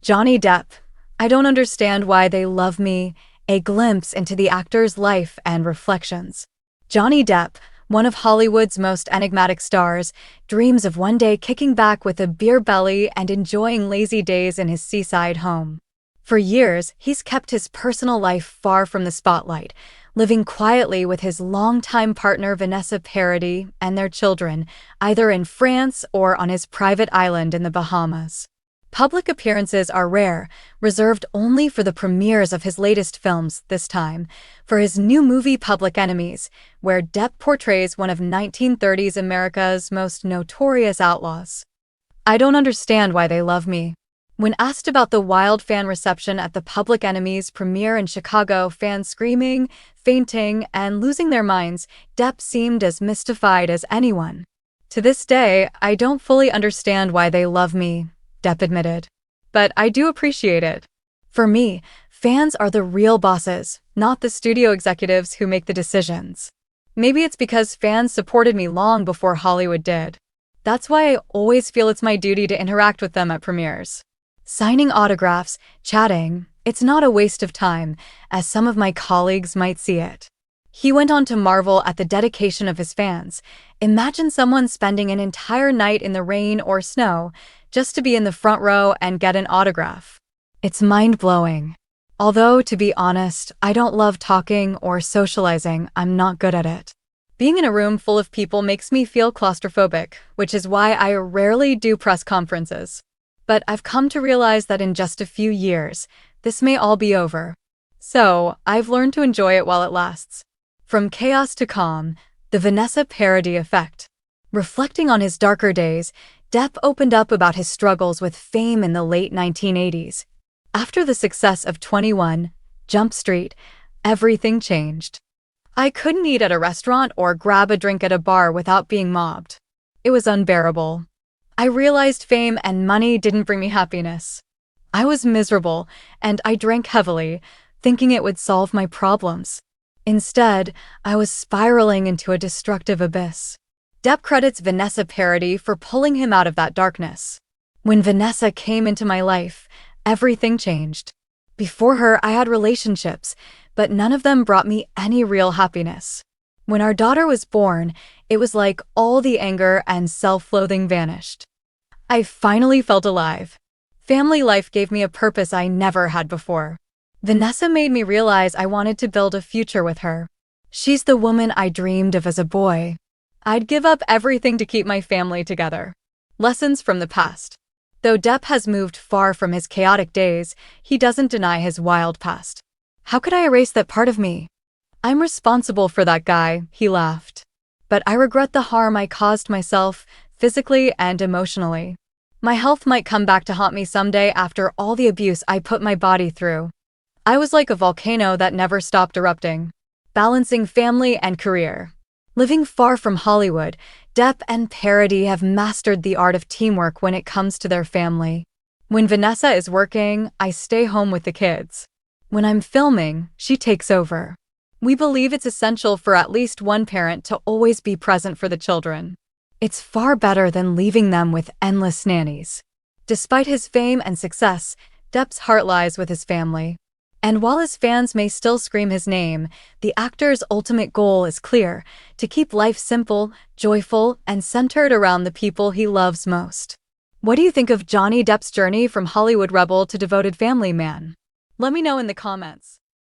Johnny Depp. I don't understand why they love me. A glimpse into the actor's life and reflections. Johnny Depp, one of Hollywood's most enigmatic stars, dreams of one day kicking back with a beer belly and enjoying lazy days in his seaside home. For years, he's kept his personal life far from the spotlight, living quietly with his longtime partner Vanessa Paradis and their children, either in France or on his private island in the Bahamas. Public appearances are rare, reserved only for the premieres of his latest films, this time for his new movie Public Enemies, where Depp portrays one of 1930s America's most notorious outlaws. I don't understand why they love me. When asked about the wild fan reception at the Public Enemies premiere in Chicago, fans screaming, fainting, and losing their minds, Depp seemed as mystified as anyone. To this day, I don't fully understand why they love me, Depp admitted. But I do appreciate it. For me, fans are the real bosses, not the studio executives who make the decisions. Maybe it's because fans supported me long before Hollywood did. That's why I always feel it's my duty to interact with them at premieres. Signing autographs, chatting, it's not a waste of time, as some of my colleagues might see it. He went on to marvel at the dedication of his fans. Imagine someone spending an entire night in the rain or snow just to be in the front row and get an autograph. It's mind-blowing. Although, to be honest, I don't love talking or socializing. I'm not good at it. Being in a room full of people makes me feel claustrophobic, which is why I rarely do press conferences. But I've come to realize that in just a few years, this may all be over. So, I've learned to enjoy it while it lasts. From chaos to calm, the Vanessa Paradis effect. Reflecting on his darker days, Depp opened up about his struggles with fame in the late 1980s. After the success of 21 Jump Street, everything changed. I couldn't eat at a restaurant or grab a drink at a bar without being mobbed. It was unbearable. I realized fame and money didn't bring me happiness. I was miserable, and I drank heavily, thinking it would solve my problems. Instead, I was spiraling into a destructive abyss. Depp credits Vanessa Paradis for pulling him out of that darkness. When Vanessa came into my life, everything changed. Before her, I had relationships, but none of them brought me any real happiness. When our daughter was born, it was like all the anger and self-loathing vanished. I finally felt alive. Family life gave me a purpose I never had before. Vanessa made me realize I wanted to build a future with her. She's the woman I dreamed of as a boy. I'd give up everything to keep my family together. Lessons from the past. Though Depp has moved far from his chaotic days, he doesn't deny his wild past. How could I erase that part of me? I'm responsible for that guy, he laughed. But I regret the harm I caused myself, physically and emotionally. My health might come back to haunt me someday after all the abuse I put my body through. I was like a volcano that never stopped erupting, balancing family and career. Living far from Hollywood, Depp and Paradis have mastered the art of teamwork when it comes to their family. When Vanessa is working, I stay home with the kids. When I'm filming, she takes over. We believe it's essential for at least one parent to always be present for the children. It's far better than leaving them with endless nannies. Despite his fame and success, Depp's heart lies with his family. And while his fans may still scream his name, the actor's ultimate goal is clear: to keep life simple, joyful, and centered around the people he loves most. What do you think of Johnny Depp's journey from Hollywood rebel to devoted family man? Let me know in the comments.